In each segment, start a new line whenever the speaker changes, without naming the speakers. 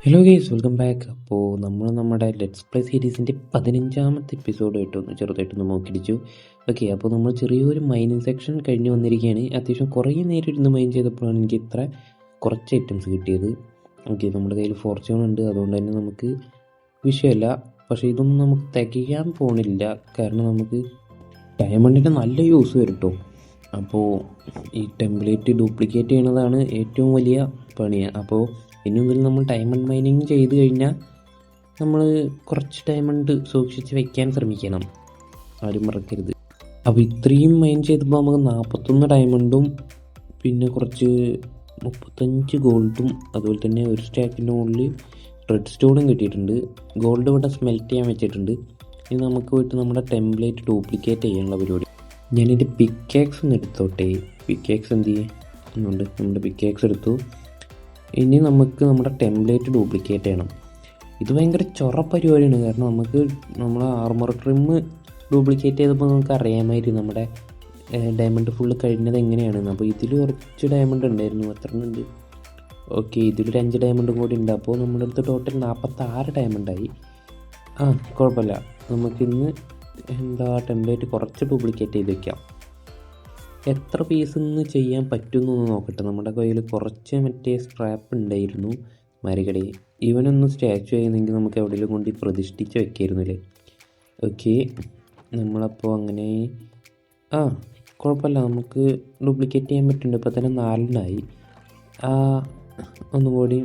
Hello guys, welcome back. അപ്പോൾ നമ്മൾ നമ്മുടെ ലെറ്റ്സ് പ്ലേ സീരീസിൻ്റെ 15ാമത്തെ എപ്പിസോഡായിട്ട് ചെറുതായിട്ടൊന്ന് നോക്കിടിച്ചു. ഓക്കെ, അപ്പോൾ നമ്മൾ ചെറിയൊരു മൈനിങ് സെക്ഷൻ കഴിഞ്ഞ് വന്നിരിക്കുകയാണ്. അത്യാവശ്യം കുറേ നേരം ഇരുന്ന് മൈൻ ചെയ്തപ്പോഴാണ് എനിക്ക് ഇത്ര കുറച്ച് ഐറ്റംസ് കിട്ടിയത്. ഓക്കെ, നമ്മുടെ കയ്യിൽ ഫോർച്യൂൺ ഉണ്ട്, അതുകൊണ്ട് തന്നെ നമുക്ക് വിഷയമല്ല. പക്ഷേ ഇതൊന്നും നമുക്ക് തികയാൻ പോണില്ല, കാരണം നമുക്ക് ഡയമണ്ടിൻ്റെ നല്ല യൂസ് വരും കേട്ടോ. അപ്പോൾ ഈ ടെംപ്ലേറ്റ് ഡ്യൂപ്ലിക്കേറ്റ് ചെയ്യണതാണ് ഏറ്റവും വലിയ പണിയാണ്. അപ്പോൾ ഇനി മുതൽ നമ്മൾ ഡയമണ്ട് മൈനിങ് ചെയ്ത് കഴിഞ്ഞാൽ നമ്മൾ കുറച്ച് ഡയമണ്ട് സൂക്ഷിച്ച് വെക്കാൻ ശ്രമിക്കണം, ആരും മറക്കരുത്. അപ്പോൾ ഇത്രയും മൈൻ ചെയ്തപ്പോൾ നമുക്ക് 41 ഡയമണ്ടും പിന്നെ കുറച്ച് 35 ഗോൾഡും അതുപോലെ തന്നെ ഒരു സ്റ്റാക്കിൻ്റെ മുകളിൽ റെഡ് സ്റ്റോണും കിട്ടിയിട്ടുണ്ട്. ഗോൾഡ് ഇവിടെ സ്മെൽറ്റ് ചെയ്യാൻ വെച്ചിട്ടുണ്ട്. ഇനി നമുക്ക് പോയിട്ട് നമ്മുടെ ടെംപ്ലേറ്റ് ഡ്യൂപ്ലിക്കേറ്റ് ചെയ്യാനുള്ള പരിപാടി. ഞാനിൻ്റെ പിക്കാക്സ് ഒന്ന് എടുത്തോട്ടെ. പിക്കാക്സ് എന്ത് ചെയ്യുന്നുണ്ട്, നമ്മുടെ പിക്കാക്സ് എടുത്തു. ഇനി നമുക്ക് നമ്മുടെ ടെംപ്ലേറ്റ് ഡ്യൂപ്ലിക്കേറ്റ് ചെയ്യണം. ഇത് ഭയങ്കര ചൊറ പരിപാടിയാണ്, കാരണം നമുക്ക് നമ്മളെ ആർമർ ട്രിം ഡ്യൂപ്ലിക്കേറ്റ് ചെയ്തപ്പോൾ നമുക്ക് അറിയാമായിരുന്നു നമ്മുടെ ഡയമണ്ട് ഫുള്ള് കഴിഞ്ഞത് എങ്ങനെയാണെന്ന്. അപ്പോൾ ഇതിൽ കുറച്ച് ഡയമണ്ട് ഉണ്ടായിരുന്നു. എത്ര ഉണ്ട്? ഓക്കെ, ഇതിലൊരു 5 ഡയമണ്ടും കൂടി ഉണ്ട്. അപ്പോൾ നമ്മുടെ അടുത്ത് ടോട്ടൽ 46 ഡയമണ്ടായി. കുഴപ്പമില്ല, നമുക്കിന്ന് ടെംപ്ലേറ്റ് കുറച്ച് ഡ്യൂപ്ലിക്കേറ്റ് ചെയ്ത് വെക്കാം. എത്ര പീസ് ഇന്ന് ചെയ്യാൻ പറ്റുമെന്നൊന്ന് നോക്കട്ടെ. നമ്മുടെ കയ്യിൽ കുറച്ച് മറ്റേ സ്ട്രാപ്പ് ഉണ്ടായിരുന്നു മരകടയിൽ. ഇവനൊന്ന് സ്റ്റാച്ചു ചെയ്യുന്നെങ്കിൽ നമുക്ക് എവിടെയെങ്കിലും കൊണ്ട് പ്രതിഷ്ഠിച്ച് വെക്കായിരുന്നില്ലേ. ഓക്കെ, നമ്മളപ്പോൾ അങ്ങനെ കുഴപ്പമില്ല, നമുക്ക് ഡ്യൂപ്ലിക്കേറ്റ് ചെയ്യാൻ പറ്റുന്നുണ്ട്. ഇപ്പോൾ തന്നെ 4 ഒന്നുകൂടി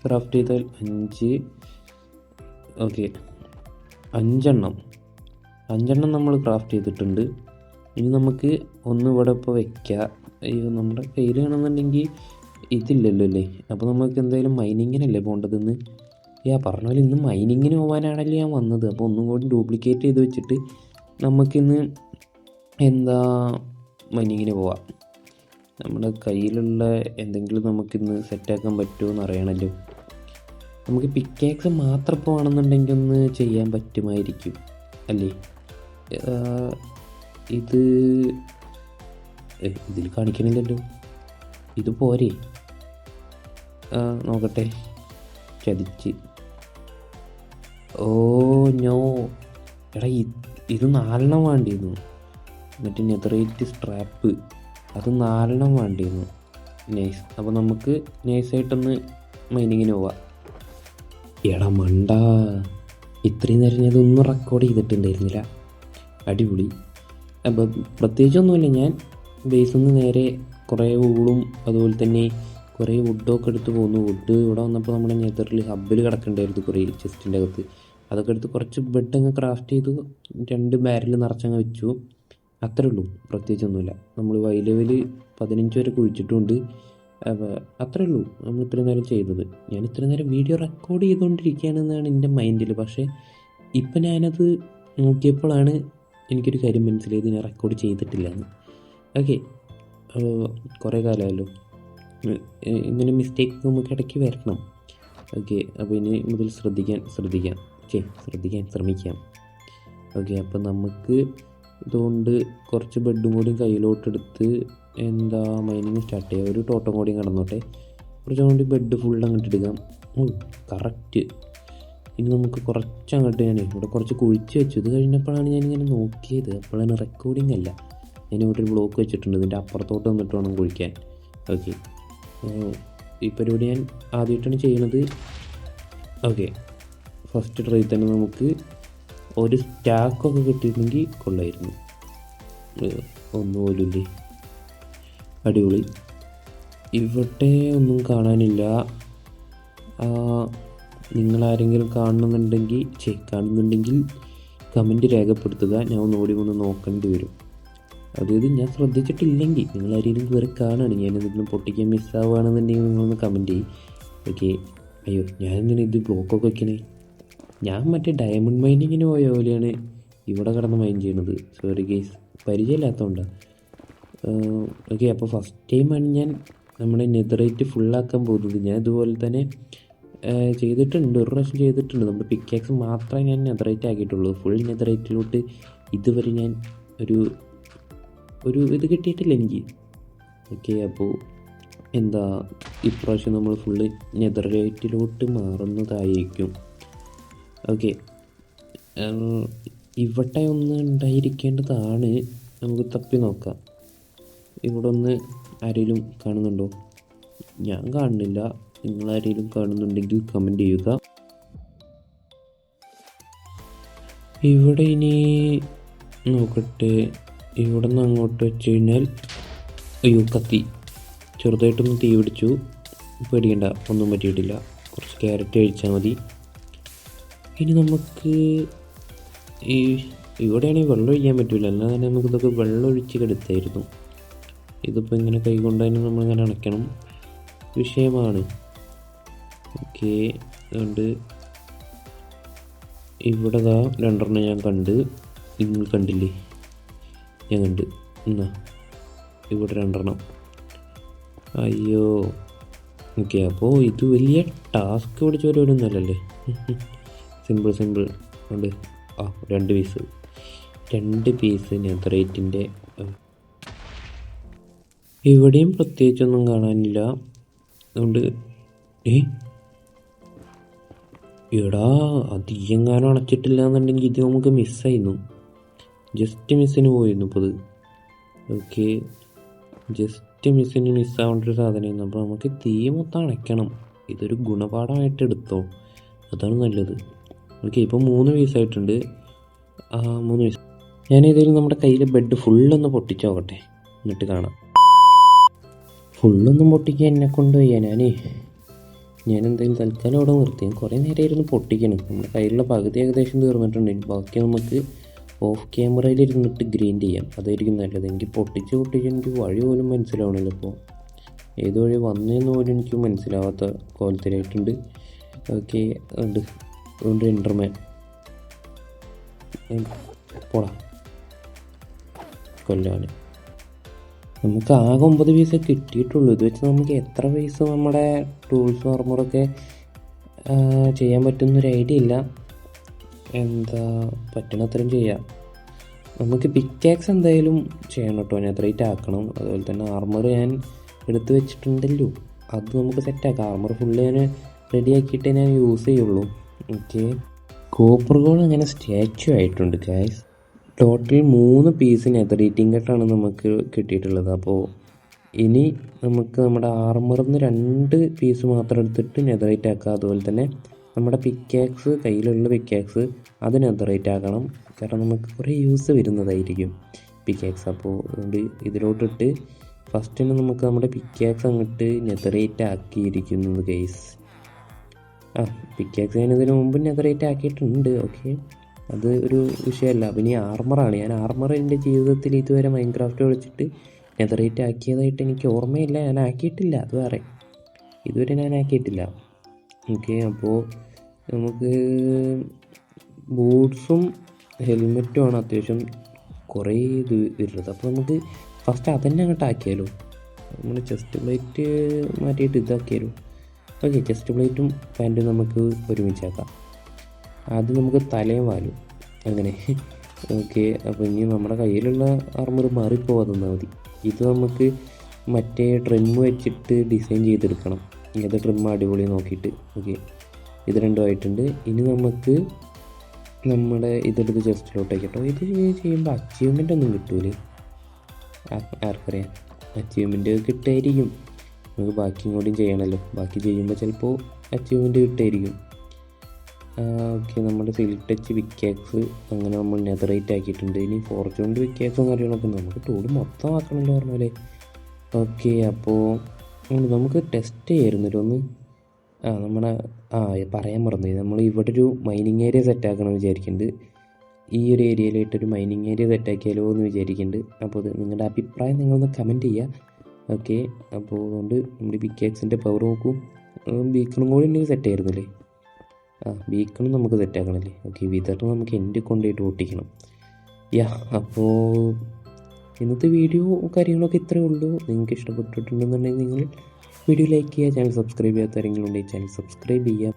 ക്രാഫ്റ്റ് ചെയ്താൽ 5. ഓക്കെ, 5 നമ്മൾ ക്രാഫ്റ്റ് ചെയ്തിട്ടുണ്ട്. ഇനി നമുക്ക് ഒന്ന് ഇവിടെ ഇപ്പോൾ വെക്കാം. നമ്മുടെ കയ്യിലാണെന്നുണ്ടെങ്കിൽ ഇതില്ലല്ലോ അല്ലേ. അപ്പോൾ നമുക്ക് എന്തായാലും മൈനിങ്ങിനല്ലേ പോകേണ്ടതെന്ന്. പറഞ്ഞ പോലെ ഇന്ന് മൈനിങ്ങിന് പോകാനാണല്ലോ ഞാൻ വന്നത്. അപ്പോൾ ഒന്നും കൂടി ഡ്യൂപ്ലിക്കേറ്റ് ചെയ്ത് വെച്ചിട്ട് നമുക്കിന്ന് മൈനിങ്ങിന് പോവാം. നമ്മുടെ കയ്യിലുള്ള എന്തെങ്കിലും നമുക്കിന്ന് സെറ്റാക്കാൻ പറ്റുമോ എന്ന് അറിയണമല്ലോ. നമുക്ക് പിക്കാക്സ് മാത്രം പോകണമെന്നുണ്ടെങ്കിൽ ഒന്ന് ചെയ്യാൻ പറ്റുമായിരിക്കും അല്ലേ. ഇതിൽ കാണിക്കണില്ലല്ലോ. ഇത് പോരെ, നോക്കട്ടെ. ചതിച്ച്. ഓ നോ, എടാ ഇത് 4 വേണ്ടിയിരുന്നു. മറ്റേ നെതറേറ്റ് സ്ട്രാപ്പ് അത് 4 വേണ്ടിയിരുന്നു. നൈസ്. അപ്പോൾ നമുക്ക് നൈസായിട്ടൊന്ന് മൈനിങ്ങിന് പോവാം. എടാ മണ്ട, ഇത്രയും നേരം ഇതൊന്നും റെക്കോർഡ് ചെയ്തിട്ടുണ്ടായിരുന്നില്ല. അടിപൊളി. അപ്പോൾ പ്രത്യേകിച്ചൊന്നുമില്ല, ഞാൻ ബേസിൽ നിന്ന് നേരെ കുറേ വൂളും അതുപോലെ തന്നെ കുറേ വുഡൊക്കെ എടുത്ത് പോന്നു. വുഡ് ഇവിടെ വന്നപ്പോൾ നമ്മുടെ നെതറിൽ ഹബ്ബിൽ കിടക്കണ്ടായിരുന്നു കുറേ ചെസ്റ്റിൻ്റെ അകത്ത്. അതൊക്കെ എടുത്ത് കുറച്ച് ബെഡ് അങ്ങ് ക്രാഫ്റ്റ് ചെയ്തു, 2 ബാരൽ നിറച്ചങ്ങ് വെച്ചു. അത്രേ ഉള്ളൂ, പ്രത്യേകിച്ചൊന്നുമില്ല. നമ്മൾ വൈ ലെവൽ 15 വരെ കുഴിച്ചിട്ടുണ്ട്. അപ്പോൾ അത്രേ ഉള്ളൂ നമ്മൾ ഇത്രയും നേരം ചെയ്തത്. ഞാൻ ഇത്രയും നേരം വീഡിയോ റെക്കോർഡ് ചെയ്തുകൊണ്ടിരിക്കുകയാണെന്നാണ് എൻ്റെ മൈൻഡിൽ. പക്ഷേ ഇപ്പം ഞാനത് നോക്കിയപ്പോഴാണ് എനിക്കൊരു കാര്യം മനസ്സിലായത്, ഞാൻ റെക്കോർഡ് ചെയ്തിട്ടില്ല എന്ന്. ഓക്കെ, കുറേ കാലമല്ലോ, ഇങ്ങനെ മിസ്റ്റേക്ക് നമുക്ക് ഇടയ്ക്ക് വരണം. ഓക്കെ, അപ്പോൾ ഇനി മുതൽ ശ്രദ്ധിക്കാൻ ശ്രമിക്കാം. ഓക്കെ, അപ്പോൾ നമുക്ക് ഇതുകൊണ്ട് കുറച്ച് ബെഡും കൂടി കയ്യിലോട്ടെടുത്ത് മൈനിങ് സ്റ്റാർട്ട് ചെയ്യാം. ഒരു ടോട്ടം കൂടിയും കടന്നോട്ടെ. കുറച്ചും കൂടി ബെഡ് ഫുൾ അങ്ങോട്ട് എടുക്കാം. കറക്റ്റ്. ഇനി നമുക്ക് കുറച്ചങ്ങോട്ട് ഇവിടെ കുറച്ച് കുഴിച്ച് വെച്ചു. ഇത് കഴിഞ്ഞപ്പോഴാണ് ഞാനിങ്ങനെ നോക്കിയത്, അപ്പോഴാണ് റെക്കോർഡിംഗ് അല്ല. ഞാനിവിടെ ഒരു ബ്ലോക്ക് വെച്ചിട്ടുണ്ട്, ഇതിൻ്റെ അപ്പുറത്തോട്ട് വന്നിട്ട് വേണം കുഴിക്കാൻ. ഓക്കെ, ഈ പരിപാടി ഞാൻ ആദ്യമായിട്ടാണ് ചെയ്യുന്നത്. ഓക്കെ, ഫസ്റ്റ് ട്രൈ തന്നെ നമുക്ക് ഒരു സ്റ്റാക്കൊക്കെ കിട്ടിയിരുന്നെങ്കിൽ കൊള്ളായിരുന്നു. ഒന്നുപോലുമില്ലേ. അടിപൊളി. ഇവിടെ ഒന്നും കാണാനില്ല. നിങ്ങളാരെങ്കിലും കാണുന്നുണ്ടെങ്കിൽ കമൻറ്റ് രേഖപ്പെടുത്തുക. ഞാൻ ഒന്നുകൂടി നോക്കേണ്ടി വരും. അതായത് ഞാൻ ശ്രദ്ധിച്ചിട്ടില്ലെങ്കിൽ നിങ്ങളാരെങ്കിലും കയറി കാണുകയാണ്, ഞാനെന്തെങ്കിലും പൊട്ടിക്കാൻ മിസ്സാവുകയാണെന്നുണ്ടെങ്കിൽ നിങ്ങളൊന്ന് കമൻറ്റ് ചെയ്യും. ഓക്കെ, അയ്യോ ഞാനെന്തിനാണ് ഇത് ബ്ലോക്കൊക്കെ വയ്ക്കണേ. ഞാൻ മറ്റേ ഡയമണ്ട് മൈനിങ്ങിന് പോയ പോലെയാണ് ഇവിടെ കിടന്ന് മൈൻ ചെയ്യണത്. സോറി ഗൈസ്, പരിചയമില്ലാത്തതുകൊണ്ടാണ്. ഓക്കെ, അപ്പോൾ ഫസ്റ്റ് ടൈമാണ് ഞാൻ നമ്മുടെ നെതറേറ്റ് ഫുള്ളാക്കാൻ പോകുന്നത്. ഞാൻ ഇതുപോലെ തന്നെ ചെയ്തിട്ടുണ്ട്, ഒരു പ്രാവശ്യം ചെയ്തിട്ടുണ്ട്. നമ്മുടെ പിക്കാക്സ് മാത്രമേ ഞാൻ നെതറേറ്റ് ആക്കിയിട്ടുള്ളൂ. ഫുൾ നെതറേറ്റിലോട്ട് ഇതുവരെ ഞാൻ ഒരു ഇത് കിട്ടിയിട്ടില്ല എനിക്ക്. ഓക്കെ, അപ്പോൾ എന്താ ഇപ്രാവശ്യം നമ്മൾ ഫുള്ള് നെതർലൈറ്റിലോട്ട് മാറുന്നതായിരിക്കും. ഓക്കെ, ഇവിടെ ഒന്ന് ഉണ്ടായിരിക്കേണ്ടതാണ്. നമുക്ക് തപ്പി നോക്കാം. ഇവിടെ ഒന്ന് ആരെങ്കിലും കാണുന്നുണ്ടോ? ഞാൻ കാണുന്നില്ല. നിങ്ങളാരെങ്കിലും കാണുന്നുണ്ടെങ്കിൽ കമൻറ്റ് ചെയ്യുക. ഇവിടെ ഇനി നോക്കട്ടെ. ഇവിടെ നിന്ന് അങ്ങോട്ട് വെച്ച് കഴിഞ്ഞാൽ അയ്യോ കത്തി, ചെറുതായിട്ടൊന്ന് തീ പിടിച്ചു. പേടിക്കണ്ട, ഒന്നും പറ്റിയിട്ടില്ല. കുറച്ച് ക്യാരറ്റ് കഴിച്ചാൽ മതി. ഇനി നമുക്ക് ഇവിടെയാണെങ്കിൽ വെള്ളം ഒഴിക്കാൻ പറ്റില്ല, അല്ലാതെ തന്നെ നമുക്കിതൊക്കെ വെള്ളം ഒഴിച്ച് കെടുത്തായിരുന്നു. ഇതിപ്പോൾ ഇങ്ങനെ കൈകൊണ്ട് തന്നെ നമ്മളിങ്ങനെ അണയ്ക്കണം, വിഷയമാണ്. ഓക്കെ, അതുകൊണ്ട് ഇവിടെ രണ്ടെണ്ണം ഞാൻ കണ്ട്. നിങ്ങൾ കണ്ടില്ലേ? ഞാൻ കണ്ട്. എന്നാ ഇവിടെ രണ്ടെണ്ണം. അയ്യോ, ഓക്കെ. അപ്പോൾ ഇത് വലിയ ടാസ്ക് പിടിച്ച പരിപാടിയൊന്നും അല്ലല്ലേ. സിമ്പിൾ ഉണ്ട്. രണ്ട് പീസ് നെതറൈറ്റിൻ്റെ. ഇവിടെയും പ്രത്യേകിച്ചൊന്നും കാണാനില്ല. അതുകൊണ്ട് എടാ, അധികങ്ങാനും അണച്ചിട്ടില്ല എന്നുണ്ടെങ്കിൽ ഇത് നമുക്ക് മിസ്സായിരുന്നു. ജസ്റ്റ് മിസ്സിന് പോയിരുന്നു ഇപ്പോൾ ഇത്. ഓക്കെ, ജസ്റ്റ് മിസ്സാവേണ്ടൊരു സാധനമായിരുന്നു. അപ്പോൾ നമുക്ക് തീ മൊത്തം അണയ്ക്കണം. ഇതൊരു ഗുണപാഠമായിട്ട് എടുത്തോ, അതാണ് നല്ലത്. ഓക്കെ, ഇപ്പോൾ 3 പീസായിട്ടുണ്ട്. 3 പീസ്. ഞാനേതായാലും നമ്മുടെ കയ്യിലെ ബെഡ് ഫുള്ളൊന്ന് പൊട്ടിച്ച് നോക്കട്ടെ, എന്നിട്ട് കാണാം. ഫുള്ളൊന്നും പൊട്ടിക്കാൻ എന്നെ കൊണ്ട് വയ്യ. ഞാൻ എന്തായാലും തൽക്കാലം അവിടെ നിർത്തി. കുറേ നേരമായിരുന്നു പൊട്ടിക്കണം. നമ്മുടെ കയ്യിലുള്ള പകുതി ഏകദേശം തീർന്നിട്ടുണ്ട്. ബാക്കി നമുക്ക് ഓഫ് ക്യാമറയിൽ ഇരുന്നിട്ട് ഗ്രൈൻഡ് ചെയ്യാം, അതായിരിക്കും നല്ലത്. എനിക്ക് പൊട്ടിച്ച് എനിക്ക് വഴി പോലും മനസ്സിലാവണല്ലോ. ഇപ്പോൾ ഏത് വഴി വന്നതെന്ന് പോലും എനിക്ക് മനസ്സിലാവാത്ത കോലത്തിലായിട്ടുണ്ട്. ഓക്കെ, അതുകൊണ്ട് എൻ്റർമാൻ പോടാ കൊല്ലാൻ. നമുക്ക് ആകെ 9 പീസേ കിട്ടിയിട്ടുള്ളൂ. ഇത് വെച്ച് നമുക്ക് എത്ര പൈസ നമ്മുടെ ടൂൾസ് ആർമറൊക്കെ ചെയ്യാൻ പറ്റുന്നൊരു ഐഡിയ ഇല്ല. എന്താ പറ്റണത്രയും ചെയ്യാം. നമുക്ക് പിക്കാക്സ് എന്തായാലും ചെയ്യണം കേട്ടോ, നെതറൈറ്റ് ആക്കണം. അതുപോലെ തന്നെ ആർമർ ഞാൻ എടുത്ത് വെച്ചിട്ടുണ്ടല്ലോ, അത് നമുക്ക് സെറ്റാക്കാം. ആർമർ ഫുള്ള് ഞാൻ റെഡിയാക്കിയിട്ടേ ഞാൻ യൂസ് ചെയ്യുള്ളൂ. ഓക്കെ, കോപ്പർ ഗോൾ അങ്ങനെ സ്റ്റാച്ചു ആയിട്ടുണ്ട് ഗൈസ്. ടോട്ടൽ 3 പീസ് നെതറൈറ്റിംഗ് കട്ടാണ് നമുക്ക് കിട്ടിയിട്ടുള്ളത്. അപ്പോൾ ഇനി നമുക്ക് നമ്മുടെ ആർമറിൽ നിന്ന് 2 പീസ് മാത്രം എടുത്തിട്ട് നെതറൈറ്റ് ആക്കുക. അതുപോലെ തന്നെ നമ്മുടെ പിക്കാക്സ്, കയ്യിലുള്ള പിക്കാക്സ് അത് നെതറൈറ്റ് ആക്കണം. കാരണം നമുക്ക് കുറേ യൂസ് വരുന്നതായിരിക്കും പിക്കാക്സ്. അപ്പോൾ അതുകൊണ്ട് ഇതിലോട്ടിട്ട് ഫസ്റ്റ് തന്നെ നമുക്ക് നമ്മുടെ പിക്കാക്സ് അങ്ങോട്ട് നെതറൈറ്റ് ആക്കിയിരിക്കുന്നത് ഗൈസ്. പിക്കാക്സ് ഞാൻ ഇതിന് മുമ്പ് നെതറൈറ്റ് ആക്കിയിട്ടുണ്ട്. ഓക്കെ, അത് ഒരു വിഷയമല്ല. അപ്പം ഇനി ആർമറാണ്. ഞാൻ ആർമർ എൻ്റെ ജീവിതത്തിൽ ഇതുവരെ മൈൻക്രാഫ്റ്റ് കളിച്ചിട്ട് നെതറൈറ്റ് ആക്കിയതായിട്ട് എനിക്ക് ഓർമ്മയില്ല. ഞാൻ ആക്കിയിട്ടില്ല, അത് വേറെ. ഇതുവരെ ഞാൻ ആക്കിയിട്ടില്ല. ഓക്കെ, അപ്പോൾ നമുക്ക് ബൂട്ട്സും ഹെൽമെറ്റുമാണ് അത്യാവശ്യം കുറേ ഇത് വരുന്നത്. അപ്പോൾ നമുക്ക് ഫസ്റ്റ് അതന്നെ അങ്ങോട്ട് ആക്കിയാലോ. നമ്മൾ ചെസ്റ്റ് പ്ലേറ്റ് മാറ്റിയിട്ട് ഇതാക്കിയാലോ. ഓക്കെ, ചെസ്റ്റ് പ്ലേറ്റും പാൻറ്റും നമുക്ക് ഒരുമിച്ചാക്കാം. ആദ്യം നമുക്ക് തലയും വാലും അങ്ങനെ. ഓക്കെ, അപ്പോൾ ഇനി നമ്മുടെ കയ്യിലുള്ള ആർമർ മാറിപ്പോവാതെ മതി. ഇത് നമുക്ക് മറ്റേ ട്രിം വെച്ചിട്ട് ഡിസൈൻ ചെയ്തെടുക്കണം. ഏത് ട്രിം അടിപൊളി നോക്കിയിട്ട്. ഓക്കെ, ഇത് രണ്ടും ആയിട്ടുണ്ട്. ഇനി നമുക്ക് നമ്മുടെ ഇതെടുത്ത് ചെസ്റ്റിലോട്ടേക്ക് കേട്ടോ. ഇത് ചെയ്യുമ്പോൾ അച്ചീവ്മെൻ്റ് ഒന്നും കിട്ടൂലേ, ആർക്കറിയാം. അച്ചീവ്മെൻറ്റ് കിട്ടുമായിരിക്കും. നമുക്ക് ബാക്കിയും കൂടിയും ചെയ്യണമല്ലോ. ബാക്കി ചെയ്യുമ്പോൾ ചിലപ്പോൾ അച്ചീവ്മെൻറ്റ് കിട്ടുമായിരിക്കും. ഓക്കെ, നമ്മുടെ സിൽക്ക് ടച്ച് പിക്കാക്സ് അങ്ങനെ നമ്മൾ നെതറൈറ്റ് ആക്കിയിട്ടുണ്ട്. ഇനി ഫോർച്യൂണിൻ്റെ പിക്കാക്സും കാര്യങ്ങളൊക്കെ നമുക്ക് ടൂൾ മൊത്തം ആക്കണമല്ലോ പറഞ്ഞാലേ. ഓക്കെ, അപ്പോൾ നമുക്ക് ടെസ്റ്റ് ചെയ്യായിരുന്നല്ലോ ഒന്ന്. നമ്മുടെ പറയാൻ മറന്നു. നമ്മൾ ഇവിടെ ഒരു മൈനിങ് ഏരിയ സെറ്റാക്കണം വിചാരിക്കുന്നുണ്ട്. ഈ ഒരു ഏരിയയിലായിട്ടൊരു മൈനിങ് ഏരിയ സെറ്റാക്കിയാലോ എന്ന് വിചാരിക്കുന്നുണ്ട്. അപ്പോൾ അത് നിങ്ങളുടെ അഭിപ്രായം നിങ്ങളൊന്ന് കമൻറ്റ് ചെയ്യുക. ഓക്കെ, അപ്പോൾ അതുകൊണ്ട് നമ്മുടെ പിക്കാക്സിൻ്റെ പവർ നോക്കൂ. ബീക്കണും കൂടി ഉണ്ടെങ്കിൽ സെറ്റ് ആയിരുന്നില്ലേ. ബീക്കണും നമുക്ക് സെറ്റാക്കണമല്ലേ. ഓക്കെ, വിതറിന് നമുക്ക് എൻ്റെ കൊണ്ടുപോയിട്ട് ഓട്ടിക്കണം. അപ്പോൾ ഇന്നത്തെ വീഡിയോ കാര്യങ്ങളൊക്കെ ഇത്രയേ ഉള്ളൂ. നിങ്ങൾക്ക് ഇഷ്ടപ്പെട്ടിട്ടുണ്ടെന്നുണ്ടെങ്കിൽ നിങ്ങൾ വീഡിയോ ലൈക്ക് ചെയ്യുക. ചാനൽ സബ്സ്ക്രൈബ് ചെയ്യാത്ത ആരെങ്കിലും ഉണ്ടെങ്കിൽ ചാനൽ സബ്സ്ക്രൈബ് ചെയ്യുക.